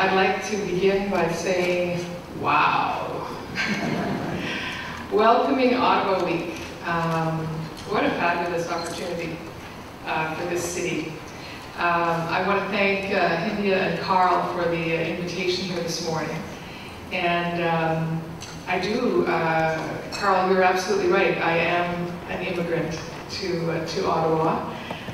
I'd like to begin by saying, wow. Welcoming Ottawa Week. What a fabulous opportunity for this city. I want to thank India and Carl for the invitation here this morning. And Carl, you're absolutely right. I am an immigrant to Ottawa.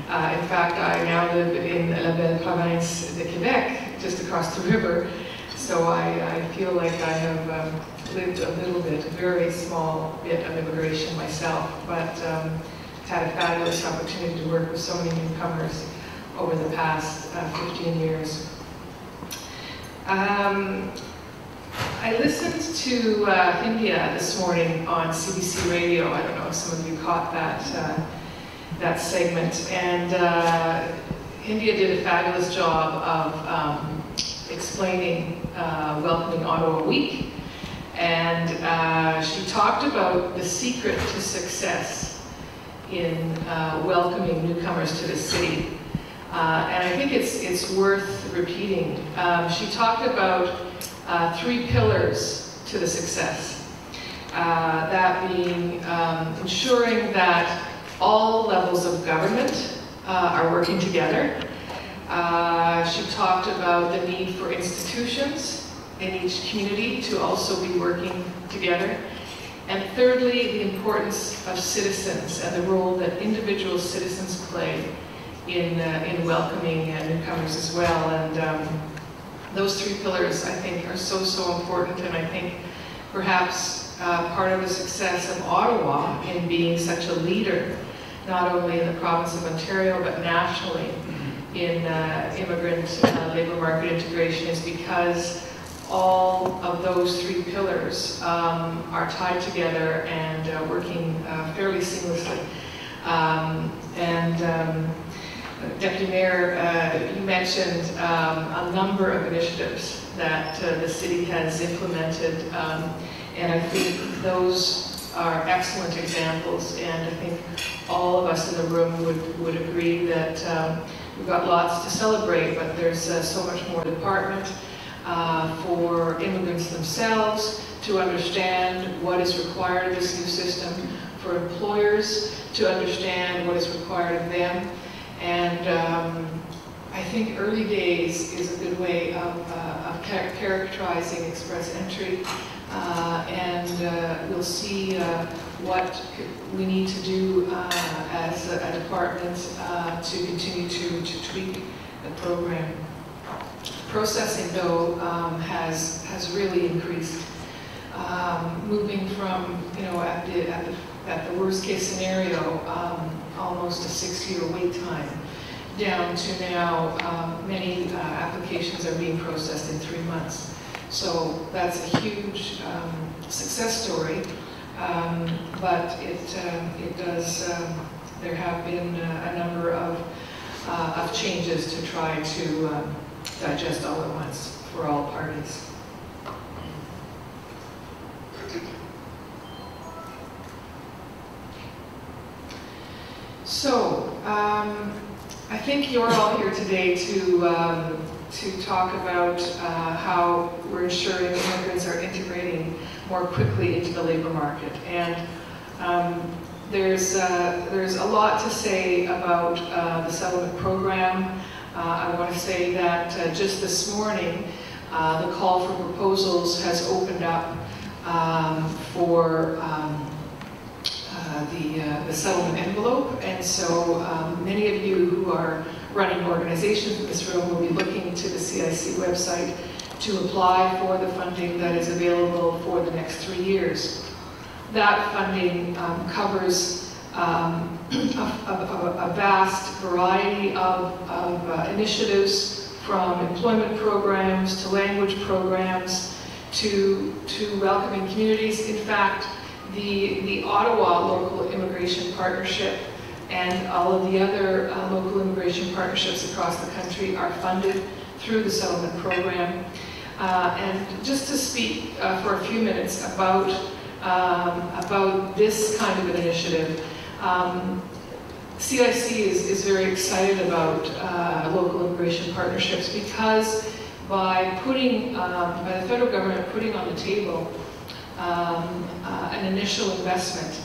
In fact, I now live in La Belle Province de Quebec, just across the river. So I feel like I have lived a little bit, a very small bit of immigration myself, but had a fabulous opportunity to work with so many newcomers over the past 15 years. I listened to India this morning on CBC Radio. I don't know if some of you caught that segment. And India did a fabulous job of explaining Welcoming Ottawa Week. And she talked about the secret to success in welcoming newcomers to the city. And I think it's worth repeating. She talked about 3 pillars to the success. That being ensuring that all levels of government are working together. She talked about the need for institutions in each community to also be working together. And thirdly, the importance of citizens and the role that individual citizens play in welcoming newcomers as well. And those 3 pillars, I think, are so important, and I think perhaps part of the success of Ottawa in being such a leader, not only in the province of Ontario, but nationally in immigrant labor market integration, is because all of those 3 pillars are tied together and working fairly seamlessly. Deputy Mayor, you mentioned a number of initiatives that the city has implemented, and I think those are excellent examples, and I think all of us in the room would agree that we've got lots to celebrate, but there's so much more department for immigrants themselves to understand what is required of this new system, for employers to understand what is required of them. And I think early days is a good way of characterizing express entry, and we'll see what we need to do as a department to continue to tweak the program. Processing, though, has really increased, moving from, at the worst case scenario, almost a 6-year wait time, down to now many applications are being processed in 3 months. So that's a huge success story, but it does, there have been a number of changes to try to digest all at once for all parties. So, I think you're all here today to talk about how we're ensuring immigrants are integrating more quickly into the labor market. And there's a lot to say about the settlement program. I want to say that just this morning, the call for proposals has opened up for the settlement envelope, and so many of you who are running organizations in this room will be looking to the CIC website to apply for the funding that is available for the next 3 years. That funding covers a vast variety of initiatives, from employment programs to language programs to welcoming communities. In fact, the Ottawa Local Immigration Partnership and all of the other local immigration partnerships across the country are funded through the settlement program. And just to speak for a few minutes about this kind of an initiative, CIC is very excited about local immigration partnerships because by the federal government putting on the table an initial investment.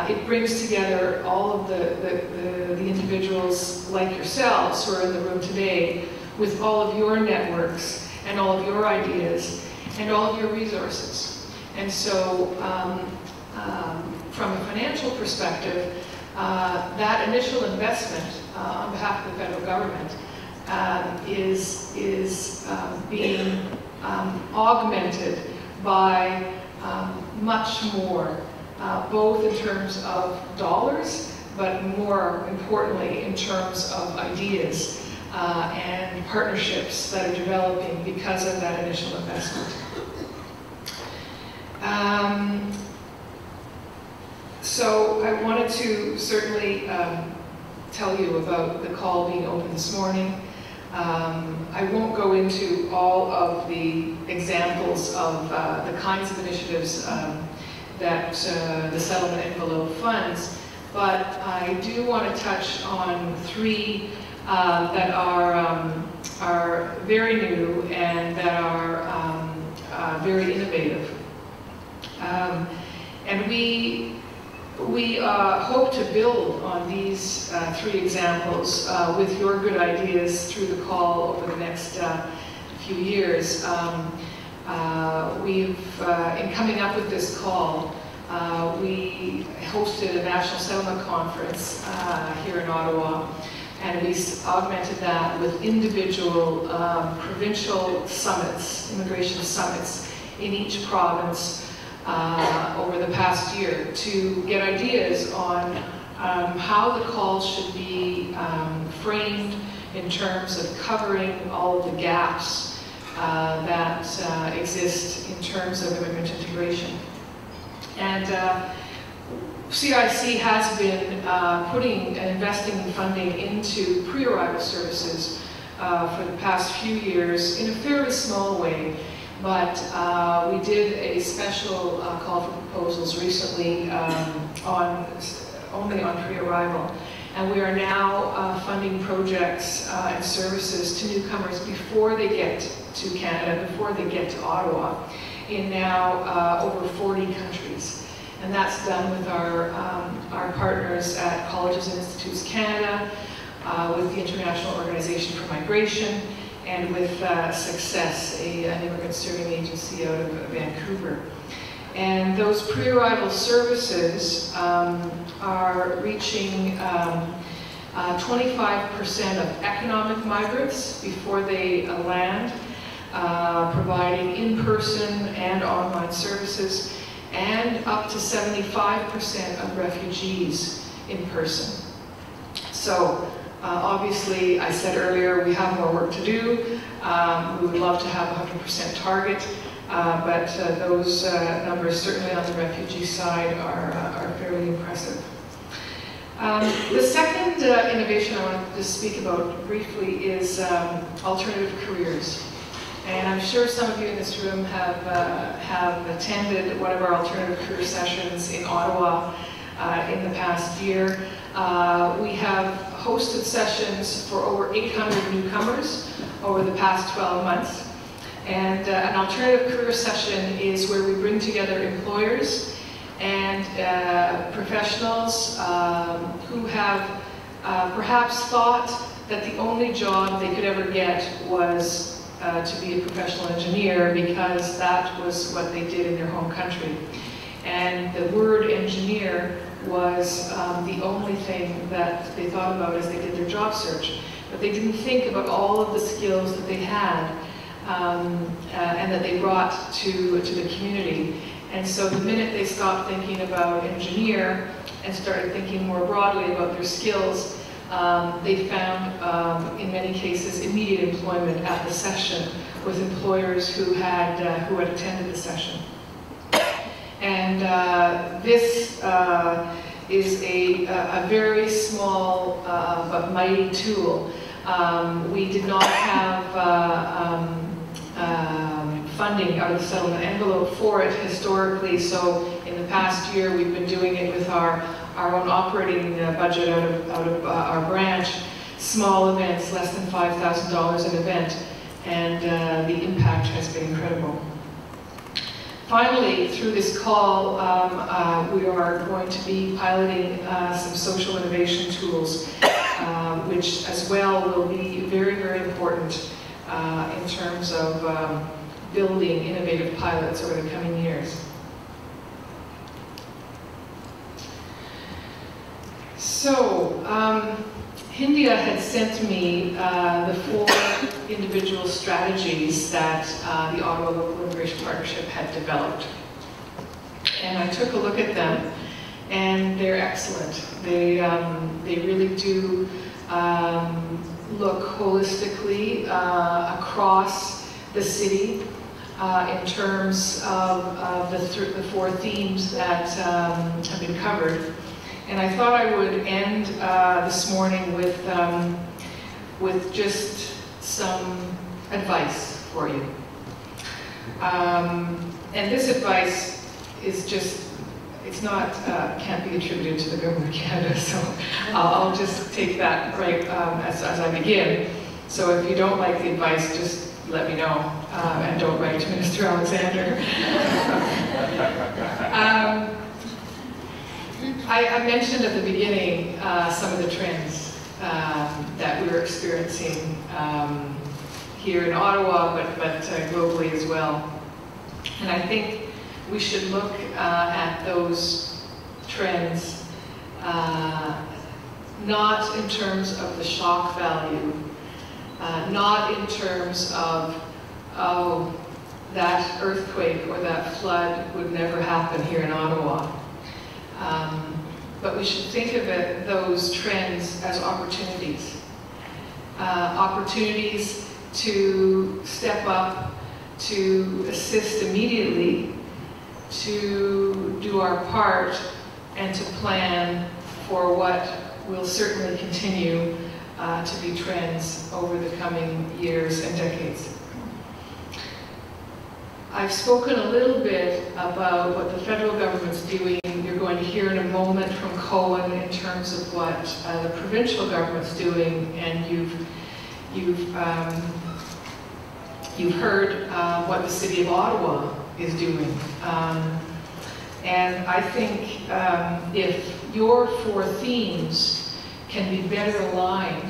It brings together all of the individuals like yourselves who are in the room today with all of your networks and all of your ideas and all of your resources. And so from a financial perspective, that initial investment on behalf of the federal government is being augmented by much more, both in terms of dollars, but more importantly in terms of ideas and partnerships that are developing because of that initial investment. So I wanted to certainly tell you about the call being open this morning. I won't go into all of the examples of the kinds of initiatives that the settlement envelope funds, but I do want to touch on three that are very new and that are very innovative. And we hope to build on these three examples with your good ideas through the call over the next few years. In coming up with this call, we hosted a national settlement conference here in Ottawa, and we augmented that with individual provincial summits, immigration summits in each province over the past year to get ideas on how the call should be framed in terms of covering all of the gaps that exist in terms of immigrant integration. And CIC has been putting and investing in funding into pre-arrival services for the past few years in a fairly small way. But we did a special call for proposals recently only on pre-arrival. And we are now funding projects and services to newcomers before they get to Canada, before they get to Ottawa, in now over 40 countries. And that's done with our partners at Colleges and Institutes Canada, with the International Organization for Migration, and with Success, an immigrant serving agency out of Vancouver. And those pre-arrival services are reaching 25% of economic migrants before they land, providing in-person and online services, and up to 75% of refugees in person. So obviously, I said earlier, we have more work to do. We would love to have a 100% target, but those numbers, certainly on the refugee side, are fairly impressive. The second innovation I wanted to speak about briefly is alternative careers. And I'm sure some of you in this room have attended one of our alternative career sessions in Ottawa in the past year. We have hosted sessions for over 800 newcomers over the past 12 months. And an alternative career session is where we bring together employers and professionals who have perhaps thought that the only job they could ever get was to be a professional engineer because that was what they did in their home country. And the word engineer was the only thing that they thought about as they did their job search. But they didn't think about all of the skills that they had and that they brought to the community. And so the minute they stopped thinking about engineer and started thinking more broadly about their skills, they found, in many cases, immediate employment at the session with employers who had attended the session. And this is a very small but mighty tool. We did not have funding out of the settlement envelope for it historically, so in the past year we've been doing it with our own operating budget out of our branch, small events, less than $5,000 an event. and the impact has been incredible. Finally, through this call, we are going to be piloting some social innovation tools, which as well will be very, very important in terms of building innovative pilots over the coming years. So, India had sent me the 4 individual strategies that the Ottawa Local Immigration Partnership had developed. And I took a look at them, and they're excellent. They really do look holistically across the city in terms of the 4 themes that have been covered. And I thought I would end this morning with just some advice for you. And this advice is just, it's not, can't be attributed to the Government of Canada, so I'll just take that right as I begin. So if you don't like the advice, just let me know, and don't write to Minister Alexander. I mentioned at the beginning some of the trends that we were experiencing here in Ottawa, but globally as well. And I think we should look at those trends not in terms of the shock value, not in terms of, oh, that earthquake or that flood would never happen here in Ottawa. But we should think of those trends as opportunities. Opportunities to step up, to assist immediately, to do our part, and to plan for what will certainly continue to be trends over the coming years and decades. I've spoken a little bit about what the federal government's doing. You're going to hear in a moment from Cohen in terms of what the provincial government's doing, and you've heard what the City of Ottawa is doing. And I think if your 4 themes can be better aligned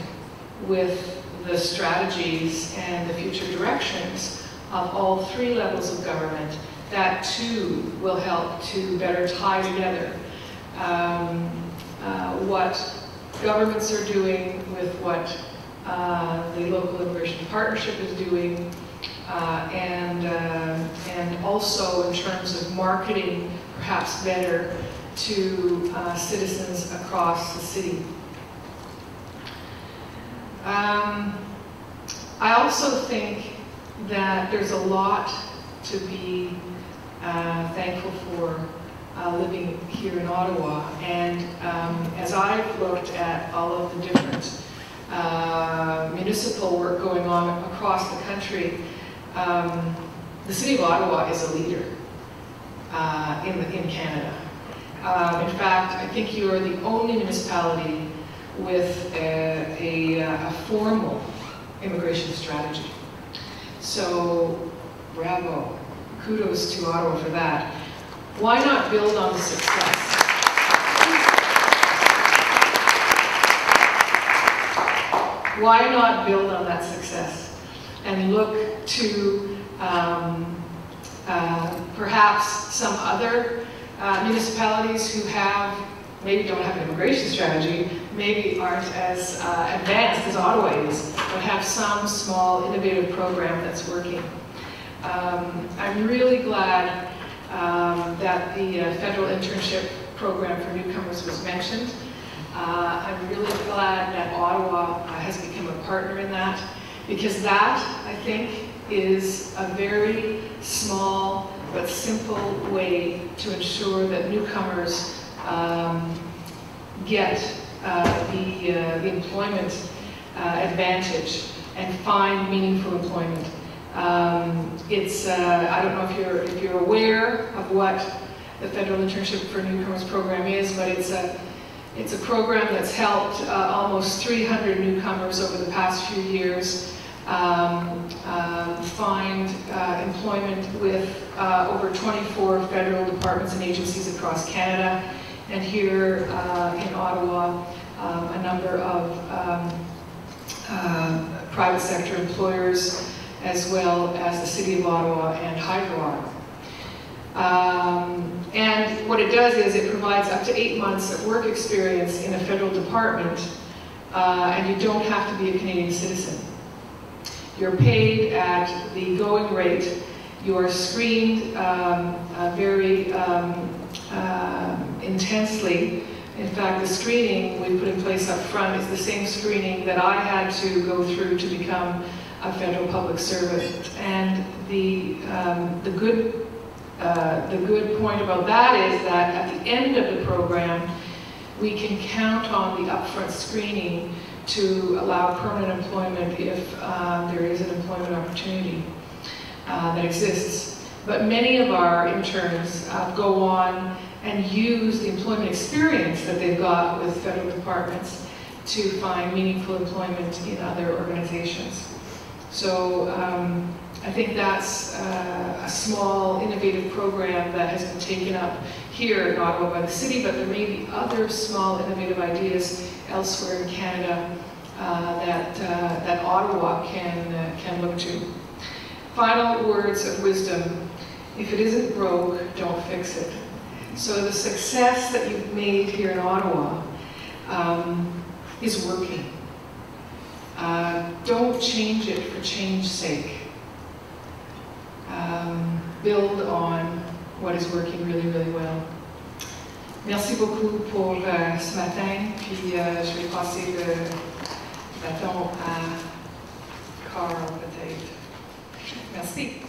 with the strategies and the future directions of all 3 levels of government, that too will help to better tie together what governments are doing with what the Local Immigration Partnership is doing, and also in terms of marketing perhaps better to citizens across the city. I also think that there's a lot to be thankful for living here in Ottawa. And as I've looked at all of the different municipal work going on across the country, the City of Ottawa is a leader in Canada. In fact, I think you are the only municipality with a formal immigration strategy. So, bravo. Kudos to Ottawa for that. Why not build on the success? Why not build on that success and look to perhaps some other municipalities who maybe don't have an immigration strategy, maybe aren't as advanced as Ottawa is, but have some small innovative program that's working. I'm really glad that the federal internship program for newcomers was mentioned. I'm really glad that Ottawa has become a partner in that, because that, I think, is a very small but simple way to ensure that newcomers get the employment advantage and find meaningful employment. I don't know if you're aware of what the Federal Internship for Newcomers program is, but it's a program that's helped almost 300 newcomers over the past few years find employment with over 24 federal departments and agencies across Canada, and here in Ottawa, a number of private sector employers, as well as the City of Ottawa and Hydro Ottawa. And what it does is it provides up to 8 months of work experience in a federal department, and you don't have to be a Canadian citizen. You're paid at the going rate. You are screened very intensely. In fact, the screening we put in place up front is the same screening that I had to go through to become a federal public servant. And the good point about that is that at the end of the program, we can count on the upfront screening to allow permanent employment if there is an employment opportunity that exists. But many of our interns go on and use the employment experience that they've got with federal departments to find meaningful employment in other organizations. So I think that's a small, innovative program that has been taken up here in Ottawa by the city, but there may be other small, innovative ideas elsewhere in Canada that Ottawa can look to. Final words of wisdom: if it isn't broke, don't fix it. So the success that you've made here in Ottawa is working. Don't change it for change's sake. Build on what is working really, really well. Merci beaucoup pour ce matin, puis je vais passer le bâton à Carl peut-être. Merci.